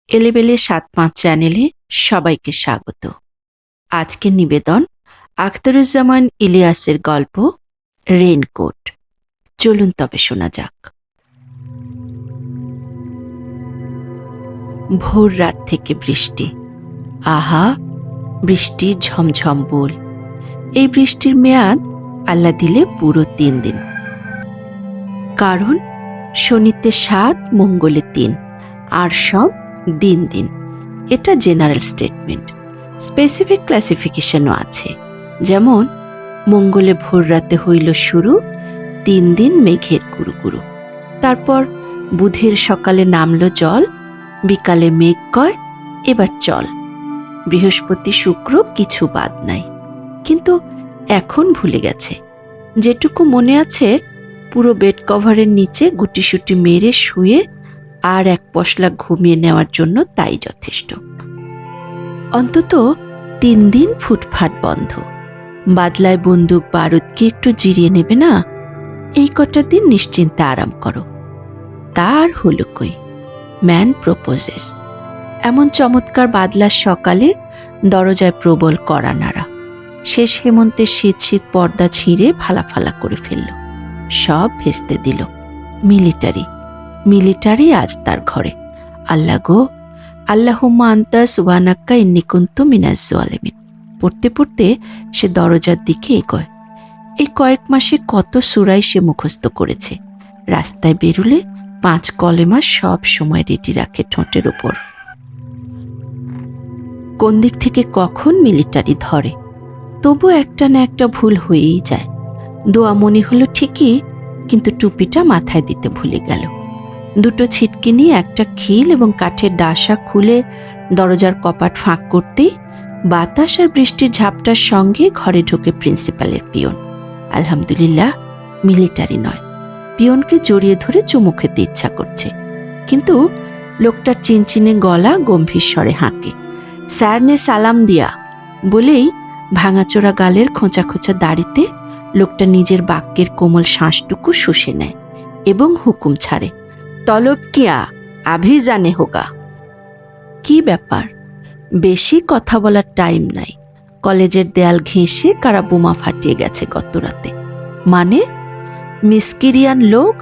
এলেবেলে ৭-৫ চ্যানেলে সবাইকে স্বাগত। আজকের নিবেদন আখতারুজ্জামান ইলিয়াসের গল্প রেইনকোট। চলুন তবে শোনা যাক। ভোর রাত থেকে বৃষ্টি। আহা, বৃষ্টির ঝমঝম বোল। এই বৃষ্টির মেয়াদ আল্লাহ দিলে পুরো ৩ দিন। কারণ শনিতে ৭, মঙ্গলে ৩, আর সব দিন দিন। এটা জেনারেল স্টেটমেন্ট। স্পেসিফিক ক্লাসিফিকেশনও আছে। যেমন মঙ্গলে ভোর রাতে হইল শুরু, ৩ দিন মেঘের গুরু। তারপর বুধের সকালে নামল জল, বিকালে মেঘ কয় এবার চল। বৃহস্পতি শুক্র কিছু বাদ নাই, কিন্তু এখন ভুলে গেছে। যেটুকু মনে আছে, পুরো বেড কভারের নিচে গুটিসুটি মেরে শুয়ে আর এক পশলা ঘুমিয়ে নেওয়ার জন্য তাই যথেষ্ট। অন্তত ৩ দিন ফুটফাট বন্ধ। বাদলায় বন্দুক বারুদকে একটু জিরিয়ে নেবে না? এই কটা দিন নিশ্চিন্তে আরাম করো। তার হলো কই? Man proposes. এমন চমৎকার বাদলার সকালে দরজায় প্রবল কড়া নাড়া। শেষ হেমন্তের শীত শীত পর্দা ছিঁড়ে ফালা করে ফেলল। সব ভেস্তে দিল। মিলিটারি আজ তার ঘরে। আল্লাহ গো, আল্লাহুম্মা আনতা সুবহানাক্কা ইন্নী কুনতু মিনাজ জালিমিন। পড়তে পড়তে সে দরজার দিকে এগোয়। এই কয়েক মাসে কত সূরাই সে মুখস্থ করেছে। রাস্তায় বেরুলে ৫ কলেমা সব সময় রেডি রাখে ঠোঁটের ওপর। কোন দিক থেকে কখন মিলিটারি ধরে, তবু একটা না একটা ভুল হয়েই যায়। দোয়া মনে হলো ঠিকই, কিন্তু টুপিটা মাথায় দিতে ভুলে গেল। দুটো ছিটকে নিয়ে একটা খিল এবং কাঠের ডাসা খুলে দরজার কপাট ফাঁক করতেই বাতাস আর বৃষ্টির ঝাপটার সঙ্গে ঘরে ঢোকে প্রিন্সিপালের পিয়ন। আলহামদুলিল্লাহ, মিলিটারি নয়। পিয়নকে জড়িয়ে ধরে চুমু খেতে ইচ্ছা করছে, কিন্তু লোকটার চিনচিনে গলা গম্ভীর স্বরে হাঁকে। স্যার নে সালাম দিয়া বলেই ভাঙাচোরা গালের খোঁচা খোঁচা দাড়িতে লোকটা নিজের বাক্যের কোমল শ্বাসটুকু শুষে নেয় এবং হুকুম ছাড়ে, তলব কিয়া আভি জানে হোগা। কি ব্যাপার? বেশি কথা বলার টাইম নাই। কলেজের দেয়াল ঘেঁষে কারা বোমা ফাটিয়ে গেছে গত রাতে। মানে मिस्किरियन लोग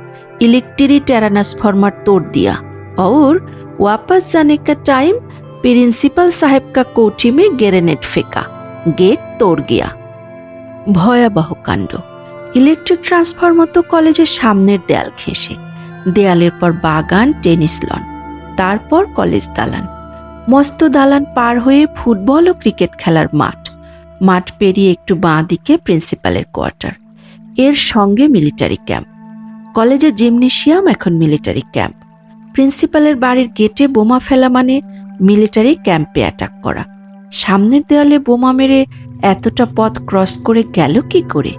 इलेक्ट्रिक ट्रांसफार्मर तोड़ दिया और वापस जाने का टाइम प्रिंसिपल साहब का कोठी में ग्रेनेड फेंका, गेट तोड़ गया। ভয়াবহ কাণ্ড। ইলেকট্রিক ট্রান্সফরমার তো কলেজের সামনের দেয়াল ঘেঁষে, দেয়ালের পর বাগান, টেনিস লন, তারপর কলেজ দালান। মস্ত দালান পার হয়ে ফুটবল ও ক্রিকেট খেলার মাঠ পেরিয়ে একটু বাঁ দিকে প্রিন্সিপালের কোয়ার্টার, এর সঙ্গে মিলিটারি ক্যাম্প। কলেজের জিমনেশিয়াম এখন মিলিটারি ক্যাম্প। প্রিন্সিপালের বাড়ির গেটে বোমা ফেলা মানে মিলিটারি ক্যাম্পে অ্যাটাক করা। সামনের দেয়ালে বোমা মেরে এতটা পথ ক্রস করে গেল কি করে?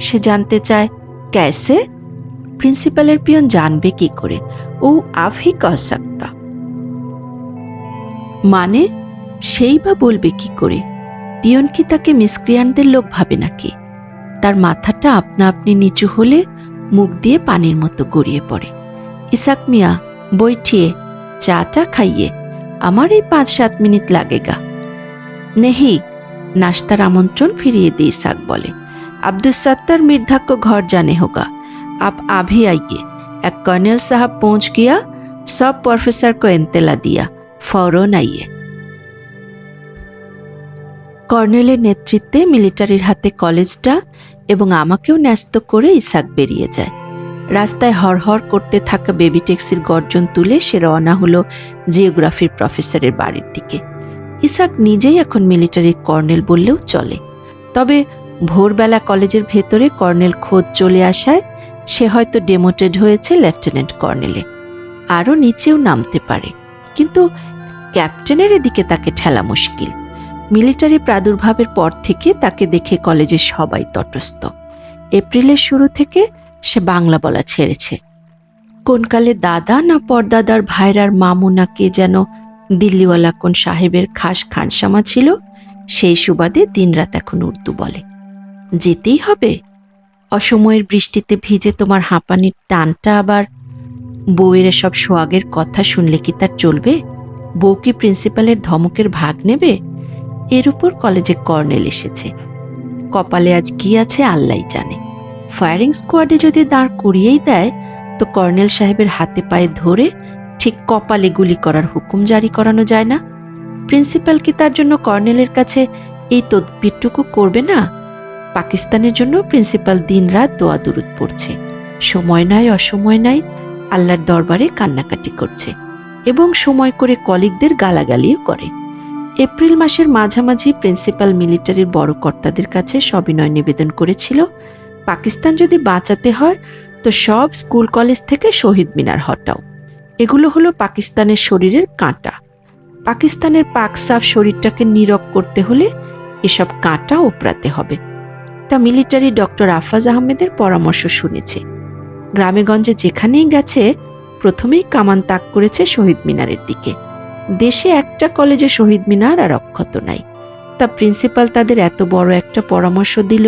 সে জানতে চায় ক্যাসে। প্রিন্সিপালের পিয়ন জানবে কি করে? ও আফি কহ সাকতা। মানে সেই বা বলবে কি করে? পিয়ন কি তাকে মিসক্রিয়ানদের লোক ভাবে নাকি? তার মাথাটা আপনা আপনি নিচু হলে মুখ দিয়ে পানির মতো গড়িয়ে পড়ে। ইসাক মিয়া বৈঠিয়ে চাটা খাইয়ে, আমার এই ৫-৭ মিনিট লাগেগা। নেহি, নাস্তার আমন্ত্রণ ফিরিয়ে দিয়ে ইসাক বলে, আব্দুস সত্তার মির্ধা को घर जाने होगा, आप अभी आइए। एक कर्नल साहब पहुंच गया, सब प्रोफेसर को इंतला दिया, फौरन आइए। কর্নেলের নেতৃত্বে মিলিটারির হাতে কলেজটা এবং আমাকেও ন্যস্ত করে ইসাক বেরিয়ে যায়। রাস্তায় হরহর করতে থাকা বেবি ট্যাক্সির গর্জন তুলে সে রওনা হলো জিওগ্রাফির প্রফেসরের বাড়ির দিকে। ইসাক নিজেই এখন মিলিটারির কর্নেল বললেও চলে, তবে ভোরবেলা কলেজের ভেতরে কর্নেল খোঁজ চলে আসায় সে হয়তো ডেমোটেড হয়েছে লেফটেন্যান্ট কর্নেলে, আরও নিচেও নামতে পারে। কিন্তু ক্যাপ্টেনের এদিকে তাকে ঠেলা মুশকিল। মিলিটারি প্রাদুর্ভাবের পর থেকে তাকে দেখে কলেজের সবাই তটস্থ। এপ্রিলের শুরু থেকে সে বাংলা বলা ছেড়েছে। কোনকালে দাদা না পরদাদার ভাইরার মামু না কে যেন দিল্লিওয়ালা কোন সাহেবের খাস খানসামা ছিল, সেই সুবাদে দিনরাত এখন উর্দু বলে। যেতেই হবে। অসময়ের বৃষ্টিতে ভিজে তোমার হাঁপানির টানটা আবার বউয়ের সব সোয়াগের কথা শুনলে কি তার চলবে? বউ কি প্রিন্সিপালের ধমকের ভাগ নেবে? এর উপর কলেজে কর্নেল এসেছে। কপালে আজ কি আছে আল্লাহই জানে। ফায়ারিং স্কোয়াডে যদি দাঁড় করিয়েই দেয় তো কর্নেল সাহেবের হাতে পায়ে ধরে ঠিক কপালে গুলি করার হুকুম জারি করানো যায় না? প্রিন্সিপাল কি তার জন্য কর্নেলের কাছে এই তদবিরটুকু করবে না? পাকিস্তানের জন্য প্রিন্সিপাল দিনরাত দোয়া দুরুদ পড়ছে, সময় নাই অসময় নাই আল্লাহর দরবারে কান্নাকাটি করছে এবং সময় করে কলিগদের গালাগালিও করে। এপ্রিল মাসের মাঝামাঝি প্রিন্সিপাল মিলিটারির বড় কর্তাদের কাছে সবিনয় নিবেদন করেছিল, পাকিস্তান যদি বাঁচাতে হয় তো সব স্কুল কলেজ থেকে শহীদ মিনার হটাও। এগুলো হলো পাকিস্তানের শরীরের কাঁটা। পাকিস্তানের পাকসাফ শরীরটাকে নীরব করতে হলে এসব কাঁটা ওপরাতে হবে। তা মিলিটারি ডক্টর আফাজ আহমেদের পরামর্শ শুনেছে। গ্রামেগঞ্জে যেখানেই গেছে প্রথমেই কামান তাক করেছে শহীদ মিনারের দিকে। দেশে একটা কলেজে শহীদ মিনার আর অক্ষত নাই। তা প্রিন্সিপাল তাদের এত বড় একটা পরামর্শ দিল,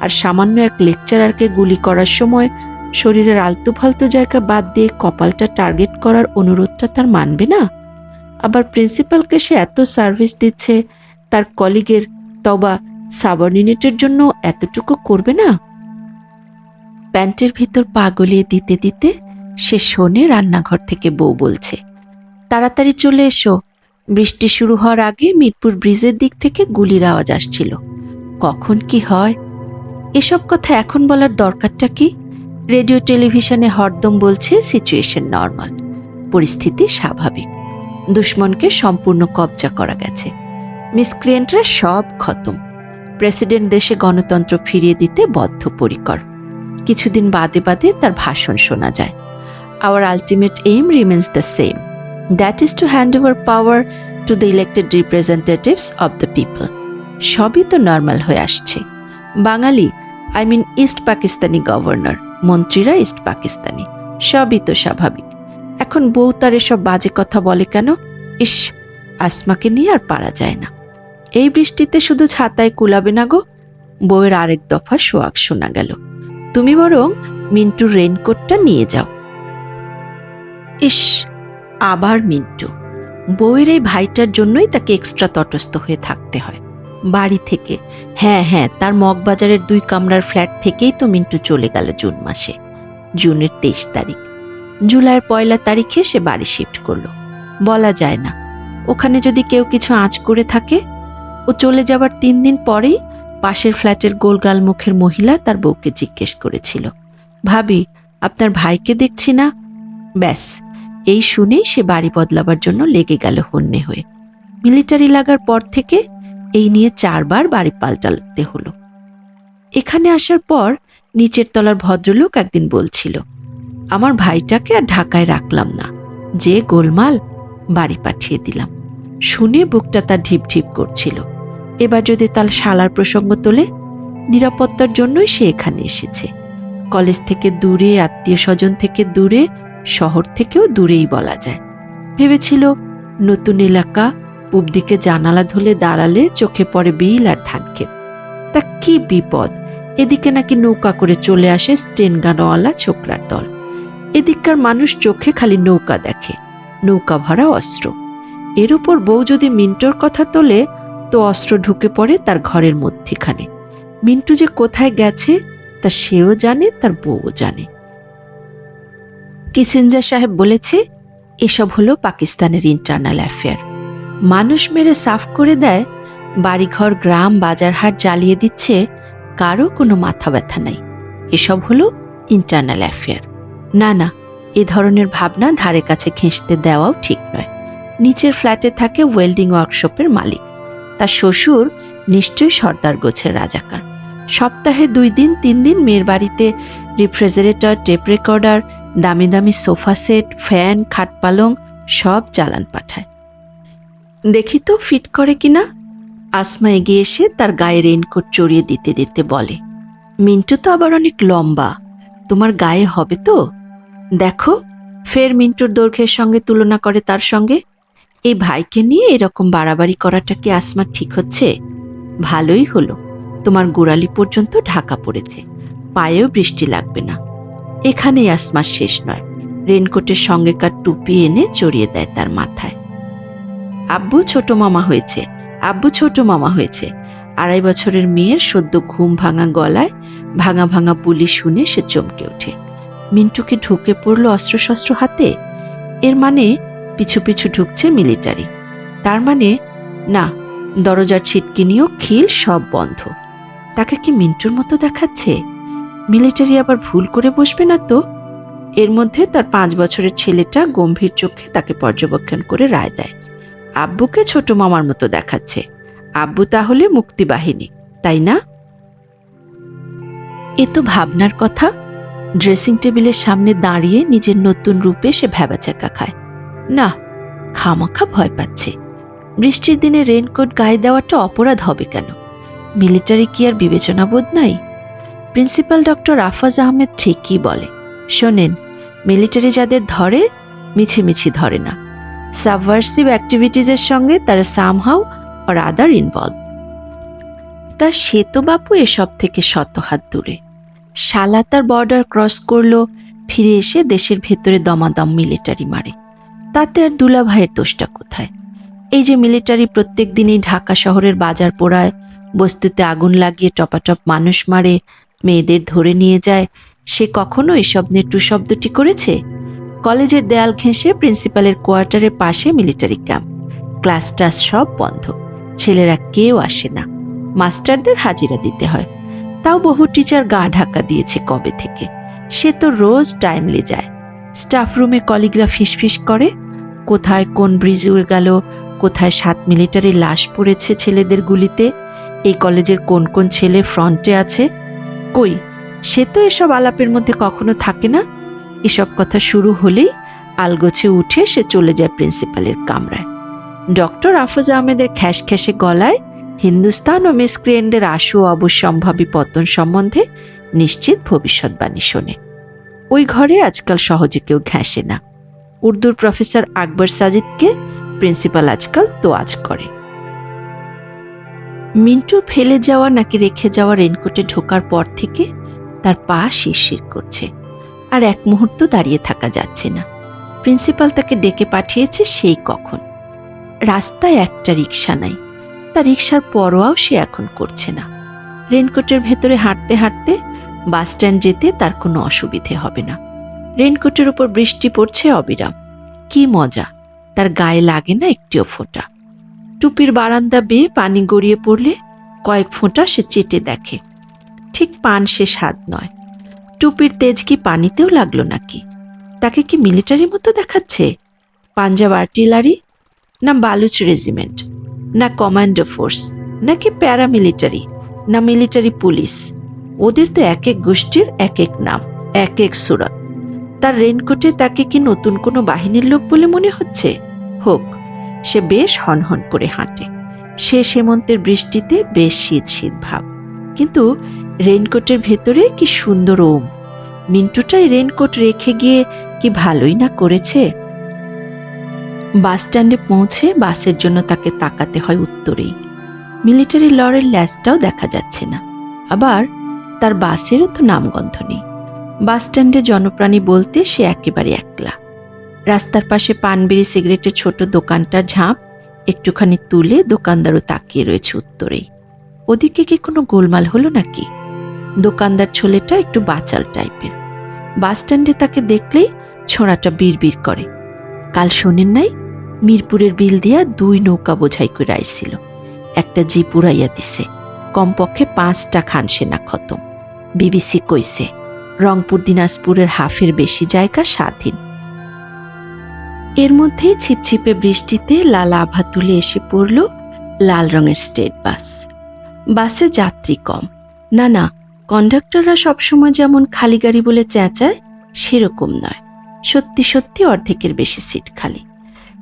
আর সামান্য এক লেকচারারকে গুলি করার সময় শরীরের আলতু ফালতু জায়গা বাদ দিয়ে কপালটা টার্গেট করার অনুরোধটা তার মানবে না? আবার প্রিন্সিপালকে সে এত সার্ভিস দিচ্ছে, তার কলিগের তবা সাবঅর্ডিনেটের জন্য এতটুকু করবে না? প্যান্টের ভিতর পা গলিয়ে দিতে দিতে সে শোনে রান্নাঘর থেকে বউ বলছে, তাড়াতাড়ি চলে এসো, বৃষ্টি শুরু হওয়ার আগে মিরপুর ব্রিজের দিক থেকে গুলির আওয়াজ আসছিল। কখন কি হয় এসব কথা এখন বলার দরকারটা কি? রেডিও টেলিভিশনে হরদম বলছে সিচুয়েশন নর্মাল, পরিস্থিতি স্বাভাবিক, দুশ্মনকে সম্পূর্ণ কবজা করা গেছে, মিসক্রিয়েন্টরা সব খতম, প্রেসিডেন্ট দেশে গণতন্ত্র ফিরিয়ে দিতে বদ্ধপরিকর। কিছুদিন বাদে বাদে তার ভাষণ শোনা যায়, our ultimate aim remains the same, that is to hand over power to the elected representatives of the people. সবই তো নর্মাল হয়ে আসছে। Bangali, I mean east Pakistani governor, মন্ত্রীরা ইস্ট পাকিস্তানি, সবই তো স্বাভাবিক। এখন বউ তার এসব বাজে কথা বলে কেন? ইস, আসমাকে নিয়ে আর পারা যায় না। এই বৃষ্টিতে শুধু ছাতায় কুলাবে না গো। বউয়ের আরেক দফা সোয়াগ শোনা গেল, তুমি বরং মিন্টুর রেইনকোটটা নিয়ে যাও। ইস, আবার মিন্টু। বউয়ের এই ভাইটার জন্যই তাকে এক্সট্রা তটস্থ হয়ে থাকতে হয় বাড়ি থেকে। হ্যাঁ, তার মগবাজারের 2 কামরার ফ্ল্যাট থেকেই তো মিন্টু চলে গেল জুন মাসে, জুনের 23 তারিখ। জুলাইয়ের 1 তারিখে সে বাড়ি শিফট করলো। বলা যায় না, ওখানে যদি কেউ কিছু আঁচ করে থাকে। ও চলে যাবার 3 দিন পরেই পাশের ফ্ল্যাটের গোলগাল মুখের মহিলা তার বউকে জিজ্ঞেস করেছিল, ভাবি আপনার ভাইকে দেখছি না? ব্যাস, এই শুনেই সে বাড়ি বদলাবার জন্য লেগে গেল হন্যে হয়ে। মিলিটারি লাগার পর থেকে এই নিয়ে 4 বার বাড়ি পাল্টাতে হলো। এখানে আসার পর নিচের তলার ভদ্রলোক একদিন বলছিল, আমার ভাইটাকে আর ঢাকায় রাখলাম না, যে গোলমাল, বাড়ি পাঠিয়ে দিলাম। শুনে বুকটা তার ঢিপ ঢিপ করছিল। এবার যদি তার শালার প্রসঙ্গ তোলে, নিরাপত্তার জন্যই সে এখানে এসেছে। কলেজ থেকে দূরে, আত্মীয় স্বজন থেকে দূরে, শহর থেকেও দূরেই বলা যায়। ভেবেছিল নতুন এলাকা, পূব দিকে জানালা ধরে দাঁড়ালে চোখে পড়ে বিল আর ধানক্ষেত। তা কি বিপদ, এদিকে নাকি নৌকা করে চলে আসে স্টেনগানওয়ালা ছোকরার দল। এদিককার মানুষ চোখে খালি নৌকা দেখে, নৌকা ভরা অস্ত্র। এর উপর বউ যদি মিন্টুর কথা তোলে তো অস্ত্র ঢুকে পড়ে তার ঘরের মধ্যেখানে। মিন্টু যে কোথায় গেছে তা সেও জানে, তার বউও জানে। কিসিঞ্জার সাহেব বলেছে, এসব হলো পাকিস্তানের ইন্টারনাল অ্যাফেয়ার। মানুষ মেরে সাফ করে দেয়, বাড়িঘর গ্রাম বাজারহাট জ্বালিয়ে দিচ্ছে, কারো কোনো মাথা ব্যথা নাই। এসব হলো ইন্টারনাল অ্যাফেয়ার। না, এ ধরনের ভাবনা ধারে কাছে ঘেঁষতে দেওয়াও ঠিক নয়। নিচের ফ্ল্যাটে থাকে ওয়েল্ডিং ওয়ার্কশপের মালিক, তার শ্বশুর নিশ্চয়ই সর্দার গোছের রাজাকার। সপ্তাহে 2 দিন 3 দিন মেয়ের বাড়িতে রেফ্রিজারেটর, টেপ রেকর্ডার, দামি দামি সোফা সেট, ফ্যান, খাট পালং সব চালান পাঠায়। দেখি তো ফিট করে কিনা। আসমা এগিয়ে এসে তার গায়ে রেইনকোট চড়িয়ে দিতে দিতে বলে, মিন্টু তো আবার অনেক লম্বা, তোমার গায়ে হবে তো? দেখো, ফের মিন্টুর দৈর্ঘ্যের সঙ্গে তুলনা করে তার সঙ্গে। এই ভাইকে নিয়ে এরকম বাড়াবাড়ি করাটা কি আসমা ঠিক হচ্ছে? ভালোই হলো, তোমার গোড়ালি পর্যন্ত ঢাকা পড়েছে, পায়েও বৃষ্টি লাগবে না। এখানেই আসমার শেষ নয়। রেনকোটের সঙ্গেকার টুপি এনে চড়িয়ে দেয় তার মাথায়। আব্বু ছোট মামা হয়েছে, আব্বু ছোট মামা হয়েছে। 2.5 বছরের মেয়ের সদ্য ঘুম ভাঙা গলায় ভাঙা ভাঙা বুলি শুনে সে চমকে ওঠে। মিন্টুকে ঢুকে পড়ল অস্ত্রশস্ত্র হাতে। এর মানে পিছু পিছু ঢুকছে মিলিটারি। তার মানে না, দরজার ছিটকিনিও খিল সব বন্ধ। তাকে কি মিন্টুর মতো দেখাচ্ছে? মিলিটারি আবার ভুল করে বসবে না তো? এর মধ্যে তার 5 বছরের ছেলেটা গম্ভীর চোখে তাকে পর্যবেক্ষণ করে রায় দেয়, আব্বুকে ছোট মামার মতো দেখাচ্ছে। আব্বু তাহলে মুক্তিবাহিনী, তাই না? এ তো ভাবনার কথা। ড্রেসিং টেবিলের সামনে দাঁড়িয়ে নিজের নতুন রূপে সে ভ্যাবাচাকা খায়। না, খামাখা ভয় পাচ্ছে। বৃষ্টির দিনে রেনকোট গায়ে দেওয়াটা অপরাধ হবে কেন? মিলিটারি কি আর বিবেচনাবোধ নাই? প্রিন্সিপাল ডক্টর আফাজ আহমেদ ঠিকই বলে, শোনেন, মিলিটারি যাদের ধরে মিছিমিছি ধরে না। সাবভার্সিভ অ্যাক্টিভিটিজের সঙ্গে তারা সামহাউ অর আদার ইনভলভ। তা সে তো বাপু এসব থেকে শত হাত দূরে। শালা তার বর্ডার ক্রস করলো, ফিরে এসে দেশের ভেতরে দমাদম মিলিটারি মারে। তাতে আর দুলাভাইয়ের দোষটা কোথায়? এই যে মিলিটারি প্রত্যেক দিনই ঢাকা শহরের বাজার পোড়ায়, বস্তুতে আগুন লাগিয়ে টপাটপ মানুষ মারে, মেয়েদের ধরে নিয়ে যায়, সে কখনো এসব নিয়ে টু শব্দটি করেছে? কলেজের দেয়াল ঘেঁষে প্রিন্সিপালের কোয়ার্টারের পাশে মিলিটারি ক্যাম্প, ক্লাস টাস সব বন্ধ, ছেলেরা কেউ আসে না, মাস্টারদের হাজিরা দিতে হয়। তাও বহু টিচার গা ঢাকা দিয়েছে কবে থেকে। সে তো রোজ টাইমলি যায়। স্টাফ রুমে কলিগরা ফিসফিস করে, কোথায় কোন ব্রিজ উড়ে গেল, কোথায় 7 মিলিটারি লাশ পড়েছে ছেলেদের গুলিতে, এই কলেজের কোন কোন ছেলে ফ্রন্টে আছে। কই, সে তো এসব আলাপের মধ্যে কখনো থাকে না। এসব কথা শুরু হলেই আলগোছে উঠে সে চলে যায় প্রিন্সিপালের কামরায়। ডক্টর আফজ আহমেদের খ্যাসখ্যাসে গলায় হিন্দুস্তান ও মিসক্রিয়েন্টদের আশু অবশ্যম্ভাবী পতন সম্বন্ধে নিশ্চিত ভবিষ্যৎবাণী শোনে। ওই ঘরে আজকাল সহজে কেউ ঘেঁষে না। উর্দুর প্রফেসর আকবর সাজিদকে প্রিন্সিপাল আজকাল তোয়াজ করে। মিন্টুর ফেলে যাওয়া নাকি রেখে যাওয়া রেনকোটে ঢোকার পর থেকে তার পা শিরশির করছে, আর এক মুহূর্ত দাঁড়িয়ে থাকা যাচ্ছে না। প্রিন্সিপাল তাকে ডেকে পাঠিয়েছে সেই কখন। রাস্তায় একটা রিক্সা নাই, তার রিক্সার পরোয়াও সে এখন করছে না। রেনকোটের ভেতরে হাঁটতে হাঁটতে বাস স্ট্যান্ড যেতে তার কোনো অসুবিধে হবে না। রেনকোটের উপর বৃষ্টি পড়ছে অবিরাম, কি মজা, তার গায়ে লাগে না একটিও ফোঁটা। টুপির বারান্দা বেয়ে পানি গড়িয়ে পড়লে কয়েক ফোঁটা সে চেটে দেখে, ঠিক পান সে স্বাদ নয়। টুপির তেজ কি পানিতেও লাগলো নাকি? তাকে কি মিলিটারির মতো দেখাচ্ছে? পাঞ্জাব আর্টিলারি, না বালুচ রেজিমেন্ট, না কমান্ডো ফোর্স, নাকি প্যারামিলিটারি, না মিলিটারি পুলিশ? ওদের তো এক এক গোষ্ঠীর এক এক নাম, এক এক সুরত। তার রেনকোটে তাকে কি নতুন কোনো বাহিনীর লোক বলে মনে হচ্ছে? হোক, সে বেশ হনহন করে হাঁটে। সে সেমন্তের বৃষ্টিতে বেশ শীত শীত ভাব, কিন্তু রেনকোটের ভেতরে কি সুন্দর ওম। মিন্টুটাই রেনকোট রেখে গিয়ে কি ভালোই না করেছে। বাস স্ট্যান্ডে পৌঁছে বাসের জন্য তাকে তাকাতে হয় উত্তরেই। মিলিটারি লরির ল্যাজটাও দেখা যাচ্ছে না, আবার তার বাসেরও তো নামগন্ধ নেই। বাস স্ট্যান্ডে জনপ্রাণী বলতে সে একেবারে একলা। রাস্তার পাশে পানবিড়ি সিগারেটের ছোট দোকানটার ঝাঁপ একটুখানি তুলে দোকানদারও তাকিয়ে রয়েছে উত্তরেই। ওদিকে কি কোনো গোলমাল হলো নাকি? দোকানদার ছেলেটা একটু বাচাল টাইপের। বাস স্ট্যান্ডে তাকে দেখলেই ছোঁড়াটা বিড়বিড় করে, কাল শোনেন নাই মিরপুরের বিল দিয়া 2 নৌকা বোঝাই করে আইছিল, একটা জিপ উড়াইয়া দিছে, কমপক্ষে 5টা খানসেনা খতম। বিবিসি কইছে রংপুর দিনাজপুরের হাফের বেশি জায়গা স্বাধীন। এর মধ্যেই ছিপছিপে বৃষ্টিতে লাল আভা তুলে এসে পড়ল লাল রঙের স্টেট বাস। বাসে যাত্রী কম, না না, কন্ডাক্টররা সবসময় যেমন খালি গাড়ি বলে চেঁচায় সেরকম নয়, সত্যি সত্যি অর্ধেকের বেশি সিট খালি।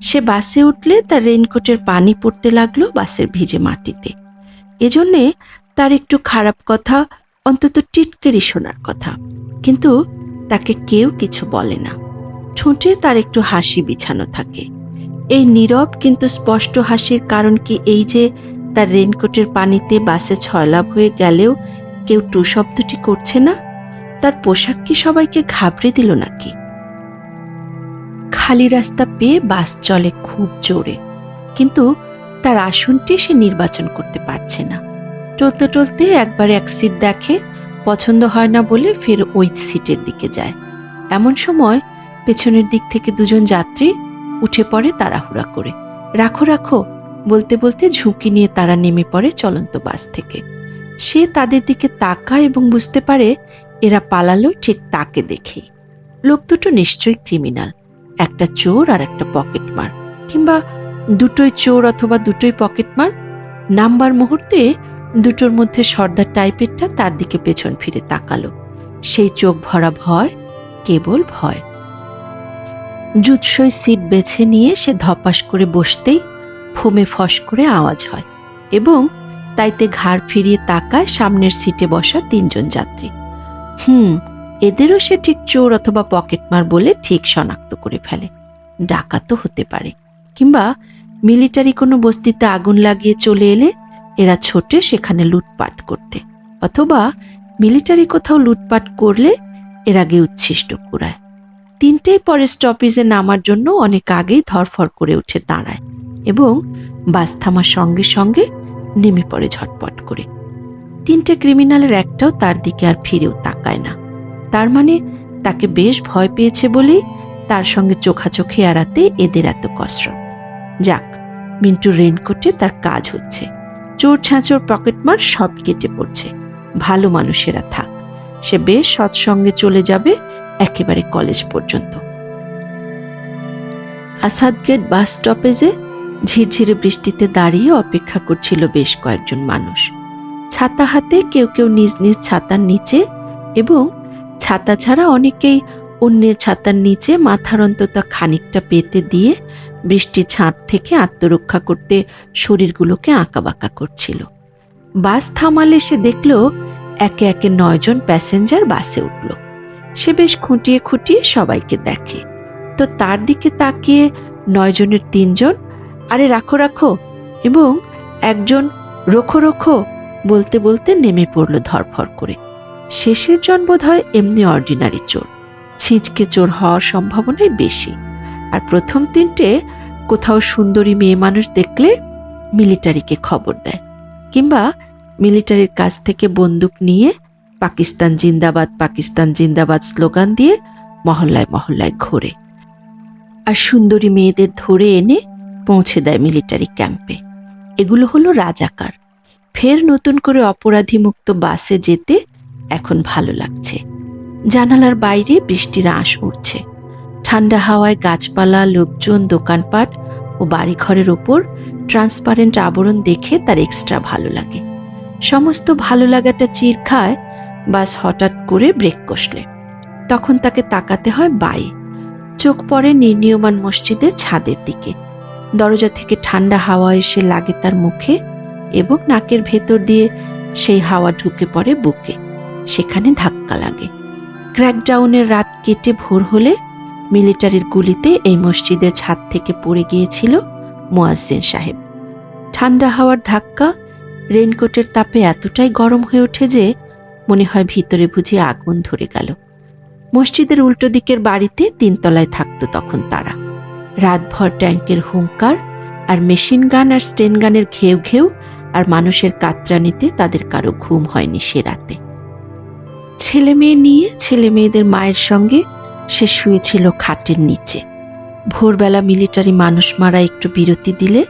সে বাসে উঠলে তার রেইনকোটের পানি পড়তে লাগলো বাসের ভিজে মাটিতে। এজন্যে তার একটু খারাপ কথা, অন্তত টিটকেরি শোনার কথা, কিন্তু তাকে কেউ কিছু বলে না। ঠোঁটে তার একটু হাসি বিছানো থাকে। এই নীরব কিন্তু স্পষ্ট হাসির কারণ কি এই যে তার রেইনকোটের পানিতে বাসে ছয়লাভ হয়ে গেলেও কেউ টু শব্দটি করছে না? তার পোশাক কি সবাইকে ঘাবড়ে দিল নাকি? খালি রাস্তা পেয়ে বাস চলে খুব জোরে। কিন্তু তার আসনটি সে নির্বাচন করতে পারছে না। টলতে টলতে একবার এক সিট দেখে, পছন্দ হয় না বলে ফের ওই সিটের দিকে যায়। এমন সময় পেছনের দিক থেকে দুজন যাত্রী উঠে পড়ে তাড়াহুড়া করে। রাখো রাখো বলতে বলতে ঝুঁকি নিয়ে তারা নেমে পড়ে চলন্ত বাস থেকে। সে তাদের দিকে তাকায় এবং বুঝতে পারে এরা পালালো ঠিক তাকে দেখেই। লোক দুটো নিশ্চয়ই ক্রিমিনাল, একটা চোর আর একটা পকেটমার, কিংবা দুটোই চোর অথবা দুটোই পকেটমার। নামবার মুহূর্তে দুটোর মধ্যে সর্দার টাইপেরটা তার দিকে পেছন ফিরে তাকালো। সেই চোখ ভরা ভয়, কেবল ভয়। জুৎসই সিট বেছে নিয়ে সে ধপাস করে বসতেই ফোমে ফস করে আওয়াজ হয় এবং তাইতে ঘাড় ফিরিয়ে তাকায় সামনের সিটে বসা তিনজন যাত্রী। এদেরও সে ঠিক চোর অথবা পকেটমার বলে ঠিক শনাক্ত করে ফেলে। ডাকাতও হতে পারে, কিংবা মিলিটারি কোনো বস্তিতে আগুন লাগিয়ে চলে এলে এরা ছোটে সেখানে লুটপাট করতে, অথবা মিলিটারি কোথাও লুটপাট করলে এর আগে উচ্ছিষ্ট কুড়ায়। তিনটেই পরে স্টপেজে নামার জন্য অনেক আগেই ধরফর করে উঠে দাঁড়ায় এবং বাস থামার সঙ্গে সঙ্গে নেমে পড়ে ঝটপট করে। তিনটে ক্রিমিনালের একটাও তার দিকে আর ফিরেও তাকায় না। তার মানে তাকে বেশ ভয় পেয়েছে বলেই তার সঙ্গে চোখাচোখি এড়াতে এদের এত কসরত। যাক, মিন্টুর রেনকোটে তার কাজ হচ্ছে। চোর ছাঁচোর পকেটমার সব কেটে পড়ছে। ভালো মানুষেরা থাক, সে বেশ সৎসঙ্গে চলে যাবে একেবারে কলেজ পর্যন্ত। আসাদগেট বাস স্টপেজে ঝিরঝিরে বৃষ্টিতে দাঁড়িয়ে অপেক্ষা করছিল বেশ কয়েকজন মানুষ। ছাতা হাতে, কেউ কেউ নিজ নিজ ছাতার নিচে, এবং ছাতা ছাড়া অনেকেই অন্যের ছাতার নিচে মাথার অন্তত খানিকটা পেতে দিয়ে বৃষ্টির ছাঁট থেকে আত্মরক্ষা করতে শরীরগুলোকে আঁকাবাঁকা করছিল। বাস থামালে সে দেখল একে একে 9 জন প্যাসেঞ্জার বাসে উঠল। সে বেশ খুঁটিয়ে খুঁটিয়ে সবাইকে দেখে, তো তার দিকে তাকিয়ে 9 জনের 3 জন আরে রাখো রাখো এবং একজন রোখো রোখো বলতে বলতে নেমে পড়ল ধরফর করে। শেষের জন বোধ হয় এমনি অর্ডিনারি চোর, ছিঁচকে চোর হওয়ার সম্ভাবনাই বেশি। আর প্রথম 3টে কোথাও সুন্দরী মেয়ে মানুষ দেখলে মিলিটারিকে খবর দেয়, কিংবা মিলিটারির কাছ থেকে বন্দুক নিয়ে পাকিস্তান জিন্দাবাদ পাকিস্তান জিন্দাবাদ স্লোগান দিয়ে মহল্লায় মহল্লায় ঘোরে, আর সুন্দরী মেয়েদের ধরে এনে পৌঁছে দেয় মিলিটারি ক্যাম্পে। এগুলো হলো রাজাকার। ফের নতুন করে অপরাধী মুক্ত বাসে যেতে এখন ভালো লাগছে। জানালার বাইরে বৃষ্টির আঁশ উঠছে। ঠান্ডা হাওয়ায় গাছপালা, লোকজন, দোকানপাট ও বাড়িঘরের ওপর ট্রান্সপারেন্ট আবরণ দেখে তার এক্সট্রা ভালো লাগে। সমস্ত ভালো লাগাটা চির খায় বাস হঠাৎ করে ব্রেক কষলে। তখন তাকে তাকাতে হয় বায়ে। চোখ পড়ে নির্ণীয়মান মসজিদের ছাদের দিকে। দরজা থেকে ঠান্ডা হাওয়া এসে লাগে তার মুখে এবং নাকের ভেতর দিয়ে সেই হাওয়া ঢুকে পড়ে বুকে। সেখানে ধাক্কা লাগে। ক্র্যাকডাউনের রাত কেটে ভোর হলে মিলিটারির গুলিতে এই মসজিদের ছাদ থেকে পড়ে গিয়েছিল মুয়াজ্জিন সাহেব। ঠান্ডা হাওয়ার ধাক্কা রেনকোটের তাপে এতটাই গরম হয়ে ওঠে যে মনে হয় ভিতরে বুঝি আগুন ধরে গেল। মসজিদের উল্টো দিকের বাড়িতে 3 তলায় থাকত তখন তারা। রাতভর ট্যাঙ্কের হুঙ্কার আর মেশিন গান আর স্টেন গানের ঘেউ ঘেউ আর মানুষের কাতরানিতে তাদের কারো ঘুম হয়নি সে রাতে। ছেলে মেয়ে নিয়ে ছেলে মেয়েদের মায়ের সঙ্গে সে শুয়েছিল খাটের নিচে। ভোরবেলা মিলিটারি মানুষ মারা একটু বিরতি দিলে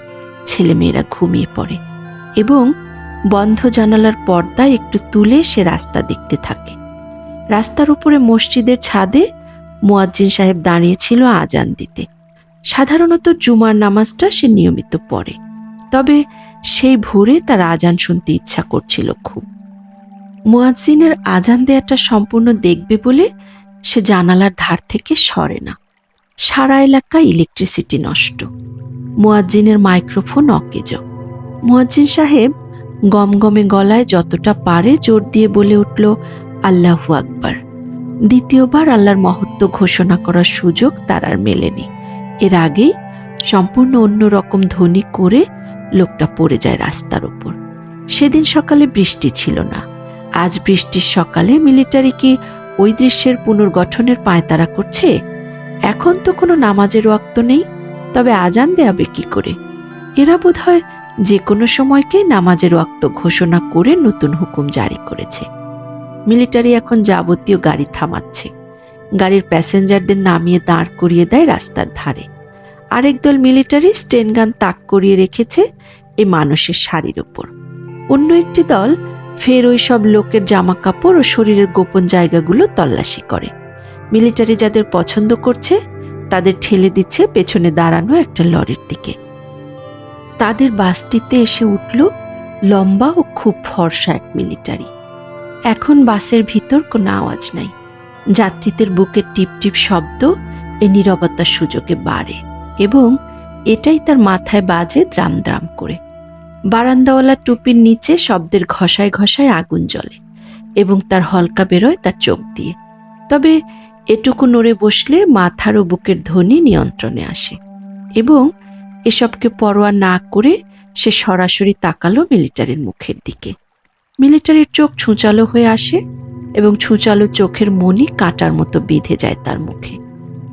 ছেলেমেয়েরা ঘুমিয়ে পড়ে এবং বন্ধ জানালার পর্দা একটু তুলে সে রাস্তা দেখতে থাকে। রাস্তার উপরে মসজিদের ছাদে মুয়াজ্জিন সাহেব দাঁড়িয়েছিল আজান দিতে। সাধারণত জুমার নামাজটা সে নিয়মিত পড়ে, তবে সেই ভোরে তার আজান শুনতে ইচ্ছা করছিল খুব। মুয়াজ্জিনের আজান দেয়াটা সম্পূর্ণ দেখবে বলে সে জানালার ধার থেকে সরে না। সারা এলাকায় ইলেকট্রিসিটি নষ্ট। মুয়াজ্জিনের মাইক্রোফোন অকেজ। মুয়াজ্জিন সাহেব গমগমে গলায় যতটা পারে জোর দিয়ে বলে উঠল, আল্লাহু আকবার। দ্বিতীয়বার আল্লাহর মহত্ব ঘোষণা করার সুযোগ তার আর মেলেনি। এর আগেই সম্পূর্ণ অন্যরকম ধ্বনি করে লোকটা পড়ে যায় রাস্তার ওপর। সেদিন সকালে বৃষ্টি ছিল না। আজ বৃষ্টির সকালে মিলিটারি কি ওই দৃশ্যের পুনর্গঠনের পায়তারা করছে? এখন তো কোনো নামাজের ওয়াক্ত নেই, তবে আজান দেয়াবে কি করে? এরা বোধহয় যে কোনো সময়কে নামাজের ওয়াক্ত ঘোষণা করে নতুন হুকুম জারি করেছে। মিলিটারি এখন যাবতীয় গাড়ি থামাচ্ছে, গাড়ির প্যাসেঞ্জারদের নামিয়ে দাঁড় করিয়ে দেয় রাস্তার ধারে। আরেক দল মিলিটারি স্টেনগান তাক করিয়ে রেখেছে এই মানুষের শাড়ির উপর। অন্য একটি দল ফের ওই সব লোকের জামা কাপড় ও শরীরের গোপন জায়গাগুলো তল্লাশি করে। মিলিটারি যাদের পছন্দ করছে তাদের ঠেলে দিচ্ছে পেছনে দাঁড়ানো একটা লরির দিকে। তাদের বাসটিতে এসে উঠল লম্বা ও খুব ফর্সা এক মিলিটারি। এখন বাসের ভিতর কোনো আওয়াজ নাই। যাত্রীদের বুকের টিপ টিপ শব্দ এই নীরবতার সুযোগে বাড়ে এবং এটাই তার মাথায় বাজে দ্রাম দ্রাম করে। বারান্দাওয়ালা টুপির নিচে শব্দের ঘষায় ঘষায় আগুন জ্বলে এবং তার হলকা বেরোয় তার চোখ দিয়ে। তবে এটুকু নড়ে বসলে মাথার ও বুকের ধ্বনি নিয়ন্ত্রণে আসে এবং এসবকে পরোয়া না করে সে সরাসরি তাকালো মিলিটারির মুখের দিকে। মিলিটারির চোখ ছুঁচালো হয়ে আসে এবং ছুঁচালো চোখের মনি কাঁটার মতো বিঁধে যায় তার মুখে।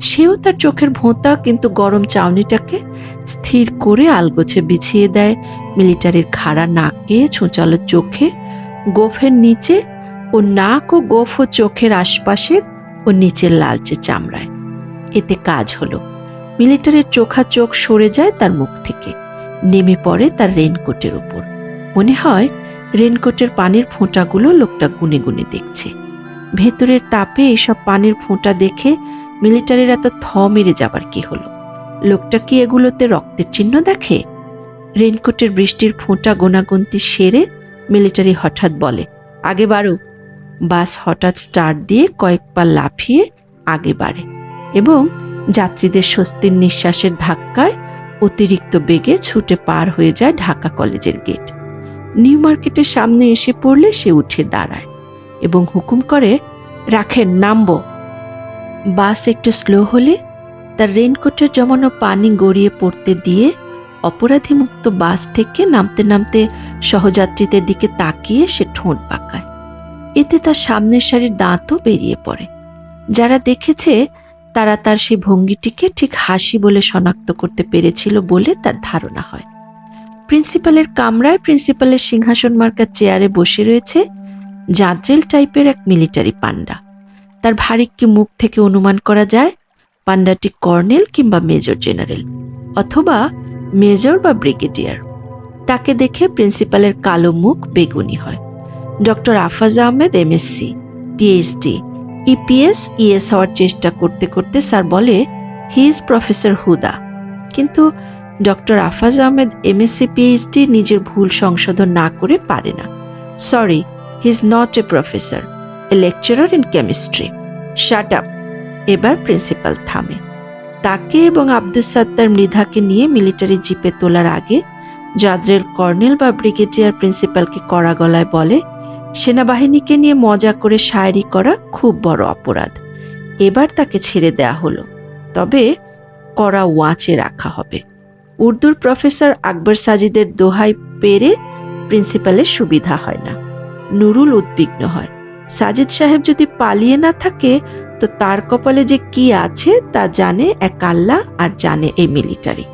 সেও তার চোখের ভোঁতা কিন্তু গরম চাউনিটাকে স্থির করে আলগোছে বিছিয়ে দেয় মিলিটারির খাড়া নাকে, ছুঁচালো চোখে, গোফের নিচে ও নাক ও গোফ ও চোখের আশপাশের ও নিচের লালচে চামড়ায়। এতে কাজ হলো, মিলিটারির চোখা চোখ সরে যায় তার মুখ থেকে, নেমে পড়ে তার রেনকোটের উপর। মনে হয় রেনকোটের পানির ফোঁটাগুলো লোকটা গুনে গুনে দেখছে। ভেতরের তাপে এসব পানির ফোঁটা দেখে মিলিটারির এত থ মেরে যাবার কি হলো? লোকটা কি এগুলোতে রক্তের চিহ্ন দেখে? রেনকোটের বৃষ্টির ফোঁটা গোনাগুনতি সেরে মিলিটারি হঠাৎ বলে, আগে বাড়ো। বাস হঠাৎ স্টার্ট দিয়ে কয়েক পা লাফিয়ে আগে বাড়ে এবং যাত্রীদের স্বস্তির নিঃশ্বাসের ধাক্কায় অতিরিক্ত বেগে ছুটে পার হয়ে যায় ঢাকা কলেজের গেট। নিউ মার্কেটের সামনে এসে পড়লে সে উঠে দাঁড়ায় এবং হুকুম করে, রাখেন, নামবো। বাস একটু স্লো হলে তার রেনকোটের জমানো পানি গড়িয়ে পড়তে দিয়ে অপরাধীমুক্ত বাস থেকে নামতে নামতে সহযাত্রীদের দিকে তাকিয়ে সে ঠোঁট বাঁকায়। এতে তার সামনের সারির দাঁতও বেরিয়ে পড়ে। যারা দেখেছে তারা তার সেই ভঙ্গিটিকে ঠিক হাসি বলে শনাক্ত করতে পেরেছিল বলে তার ধারণা হয়। প্রিন্সিপালের কামরায় প্রিন্সিপালের সিংহাসন মার্কা চেয়ারে বসে রয়েছে জাদ্রেল টাইপের এক মিলিটারি পান্ডা। তার ভারিক্কি মুখ থেকে অনুমান করা যায় পান্ডাটি কর্নেল কিংবা মেজর জেনারেল অথবা মেজর বা ব্রিগেডিয়ার। তাকে দেখে প্রিন্সিপালের কালো মুখ বেগুনি হয়। Doctor Afaz Ahmed MSc, PhD, EPS, ES হওয়ার চেষ্টা করতে করতে স্যার বলে, হি ইজ প্রফেসর হুদা। কিন্তু doctor Afaz Ahmed MSc PhD নিজের ভুল সংশোধন না করে পারে না। Sorry, he is not a professor, A lecturer in chemistry. Shut up. এবার প্রিন্সিপাল থামে। তাকে এবং আব্দুস সাত্তার মৃধাকে নিয়ে মিলিটারি জিপে তোলার আগে জাদ্রেল কর্নেল বা ব্রিগেডিয়ার প্রিন্সিপালকে কড়া গলায় বলে, সেনাবাহিনীকে নিয়ে মজা করে শায়েরি করা খুব বড় অপরাধ। এবার তাকে ছেড়ে দেয়া হলো, তবে কড়া ওয়াচে রাখা হবে। উর্দুর প্রফেসর আকবর সাজিদের দোহাই পেরে প্রিন্সিপালের সুবিধা হয় না। নুরুল উদ্বিগ্ন হয়, সাজিদ সাহেব যদি পালিয়ে না থাকে তো তার কপালে যে কি আছে তা জানে এক আল্লাহ আর জানে এই মিলিটারি।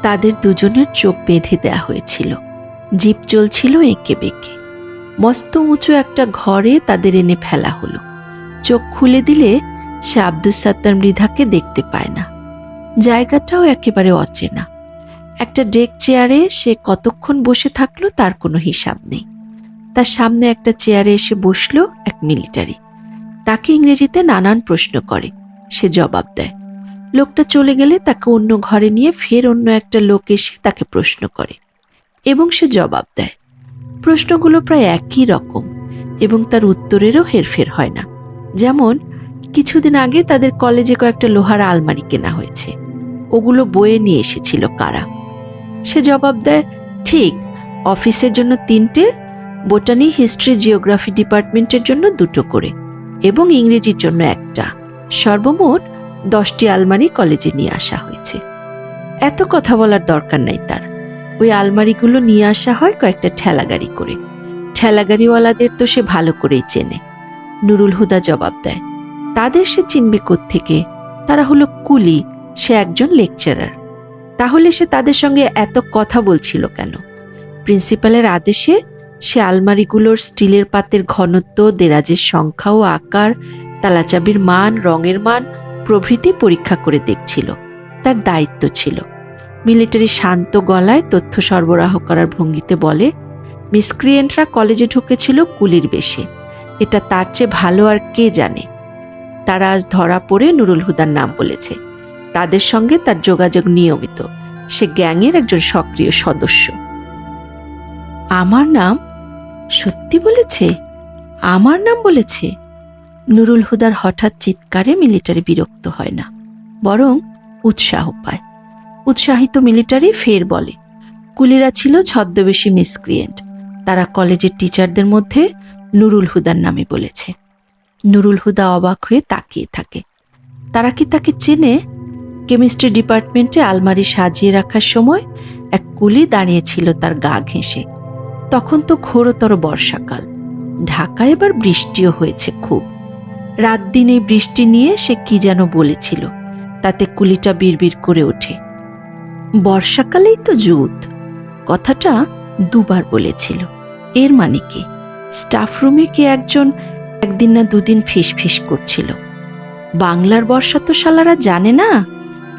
তাদের দুজনের চোখ বেঁধে দেয়া হয়েছিল। জিপ চলছিল এঁকে বেঁকে। মস্ত উঁচু একটা ঘরে তাদের এনে ফেলা হলো। চোখ খুলে দিলে সে আব্দুস সাত্তার মৃধাকে দেখতে পায় না। জায়গাটাও একেবারে অচেনা। একটা ডেক চেয়ারে সে কতক্ষণ বসে থাকলো তার কোনো হিসাব নেই। তার সামনে একটা চেয়ারে এসে বসলো এক মিলিটারি। তাকে ইংরেজিতে নানান প্রশ্ন করে, সে জবাব দেয়। লোকটা চলে গেলে তাকে অন্য ঘরে নিয়ে ফের অন্য একটা লোক এসে তাকে প্রশ্ন করে এবং সে জবাব দেয়। প্রশ্নগুলো প্রায় একই রকম এবং তার উত্তরেরও হেরফের হয় না। যেমন কিছুদিন আগে তাদের কলেজে কয়েকটা লোহার আলমারি কেনা হয়েছে, ওগুলো বয়ে নিয়ে এসেছিল কারা। সে জবাব দেয়, ঠিক, অফিসের জন্য 3টে, বোটানি, হিস্ট্রি, জিওগ্রাফি ডিপার্টমেন্টের জন্য 2টো করে এবং ইংরেজির জন্য 1টা। সর্বমোট 10টি আলমারি কলেজে নিয়ে আসা হয়েছে। এত কথা বলার দরকার নাই তার। ওই আলমারিগুলো নিয়ে আসা হয় কয়েকটা ঠেলাগাড়ি করে। ঠেলাগাড়িওয়ালাদের তো সে ভালো করেই চেনে। নুরুল হুদা জবাব দেয়, তাদের সে চিনবে কোত্থেকে? তারা হলো কুলি, সে একজন লেকচারার। তাহলে সে তাদের সঙ্গে এত কথা বলছিল কেন? প্রিন্সিপালের আদেশে সে আলমারিগুলোর স্টিলের পাতের ঘনত্ব, দেরাজের সংখ্যা ও আকার, তালাচাবির মান, রঙের মান প্রভৃতি পরীক্ষা করে দেখছিল। তার দায়িত্ব ছিল। মিলিটারি শান্ত গলায় তথ্য সরবরাহ করার ভঙ্গিতে বলে, মিসক্রিয়েন্টরা কলেজে ঢুকেছিল কুলির বেশে। এটা তার চেয়ে ভালো আর কে জানে। তারা আজ ধরা পড়ে নুরুল হুদার নাম বলেছে। তাদের সঙ্গে তার যোগাযোগ নিয়মিত। সে গ্যাংয়ের একজন সক্রিয় সদস্য। আমার নাম? সত্যি বলেছে? আমার নাম বলেছে? নুরুল হুদার হঠাৎ চিৎকারে মিলিটারি বিরক্ত হয় না, বরং উৎসাহ পায়। উৎসাহিত মিলিটারি ফের বলে, কুলিরা ছিল ছদ্মবেশী মিসক্রিয়েন্ট। তারা কলেজের টিচারদের মধ্যে নুরুল হুদার নামে বলেছে। নুরুল হুদা অবাক হয়ে তাকিয়ে থাকে। তারা কি তাকে চেনে? কেমিস্ট্রি ডিপার্টমেন্টে আলমারি সাজিয়ে রাখার সময় এক কুলি দাঁড়িয়েছিল তার গা ঘেঁষে। তখন তো ঘোরতর বর্ষাকাল। ঢাকায় এবার বৃষ্টিও হয়েছে খুব। রাত দিন এই বৃষ্টি নিয়ে সে কি যেন বলেছিল। তাতে কুলিটা বিড়বিড় করে ওঠে, বর্ষাকালেই তো যুদ্ধ। কথাটা দুবার বলেছিল। এর মানে কি? স্টাফ রুমে কে একজন একদিন না দুদিন ফিসফিস করছিল, বাংলার বর্ষা তো শালারা জানে না।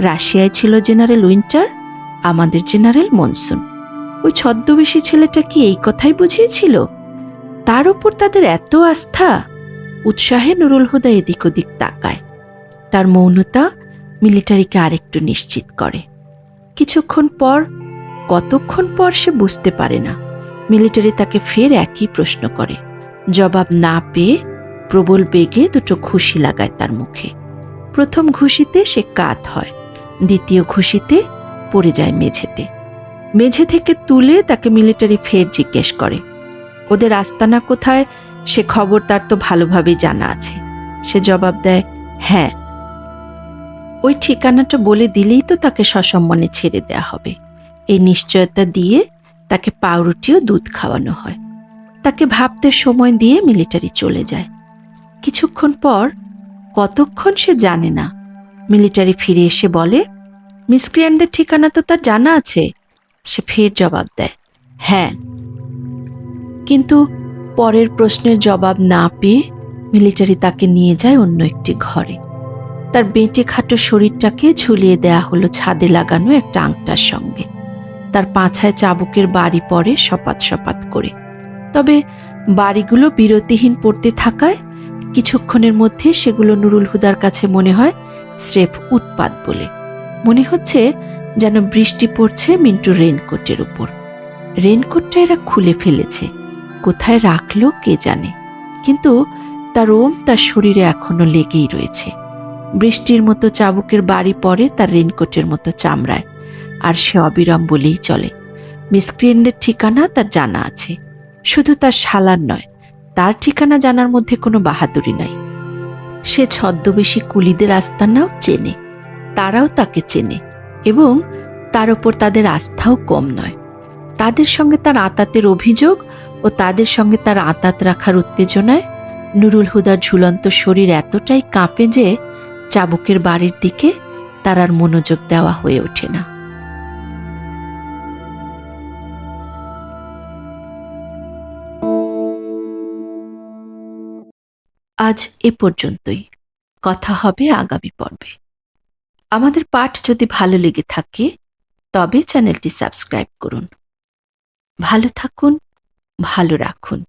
রাশিয়ায় ছিল জেনারেল উইন্টার, আমাদের জেনারেল মনসুন। ওই ছদ্মবেশী ছেলেটা কি এই কথাই বুঝিয়েছিল? তার উপর তাদের এত আস্থা। উৎসাহে নুরুল হুদা এদিক ওদিক তাকায়। তার মৌনতা মিলিটারিকে আরেকটু নিশ্চিত করে। কিছুক্ষণ পর, কতক্ষণ পর সে বুঝতে পারে না, মিলিটারি তাকে ফের একই প্রশ্ন করে। জবাব না পেয়ে প্রবল বেগে দুটো ঘুষি লাগায় তার মুখে। প্রথম ঘুষিতে সে কাত হয়, দ্বিতীয় ঘুষিতে পড়ে যায় মেঝেতে। মেঝে থেকে তুলে তাকে মিলিটারি ফের জিজ্ঞেস করে, ওদের আস্তানা কোথায় সে খবর তার তো ভালোভাবেই জানা আছে। সে জবাব দেয়, হ্যাঁ। ওই ঠিকানাটা বলে দিলেই তো তাকে সসম্মানে ছেড়ে দেয়া হবে। এই নিশ্চয়তা দিয়ে তাকে পাউরুটি ও দুধ খাওয়ানো হয়। তাকে ভাবতে সময় দিয়ে মিলিটারি চলে যায়। কিছুক্ষণ পর, কতক্ষণ সে জানে না, মিলিটারি ফিরে এসে বলে, মিসক্রিয়েন্টদের ঠিকানা তো তার জানা আছে। সে ফের জবাব দেয়, হ্যাঁ। কিন্তু পরের প্রশ্নের জবাব না পেয়ে মিলিটারি তাকে নিয়ে যায় অন্য একটি ঘরে। তার বেঁটে খাটো শরীরটাকে ঝুলিয়ে দেয়া হলো ছাদে লাগানো একটা আংটার সঙ্গে। তার পাছায় চাবুকের বাড়ি পড়ে সপাত সপাত করে। তবে বাড়িগুলো বিরতিহীন পড়তে থাকায় কিছুক্ষণের মধ্যে সেগুলো নুরুল হুদার কাছে মনে হয় স্রেফ উৎপাত বলে। মনে হচ্ছে যেন বৃষ্টি পড়ছে মিন্টুর রেনকোটের উপর। রেনকোটটা এরা খুলে ফেলেছে, কোথায় রাখলো কে জানে। কিন্তু তার ওম তার শরীরে এখনো লেগেই রয়েছে। বৃষ্টির মতো চাবুকের বাড়ি পড়ে তার রেনকোটের মতো চামড়ায়। আর সে অবিরাম বলেই চলে, মিসক্রিয়েন্টদের ঠিকানা তার জানা আছে। শুধু তার শালার নয়, তার ঠিকানা জানার মধ্যে কোনো বাহাদুরি নাই। সে ছদ্মবেশী কুলিদের আস্তানাও চেনে, তারাও তাকে চেনে, এবং তার ওপর তাদের আস্থাও কম নয়। তাদের সঙ্গে তার আঁতাতের অভিযোগ ও তাদের সঙ্গে তার আঁতাত রাখার উত্তেজনায় নুরুল হুদার ঝুলন্ত শরীর এতটাই কাঁপে যে চাবুকের বাড়ির দিকে তার আর মনোযোগ দেওয়া হয়ে ওঠে না। আজ এ পর্যন্তই। কথা হবে আগামী পর্বে। আমাদের পাঠ যদি ভালো লেগে থাকে তবে চ্যানেলটি সাবস্ক্রাইব করুন। ভালো থাকুন, ভালো রাখুন।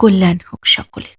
কল্যাণ হোক সকলের।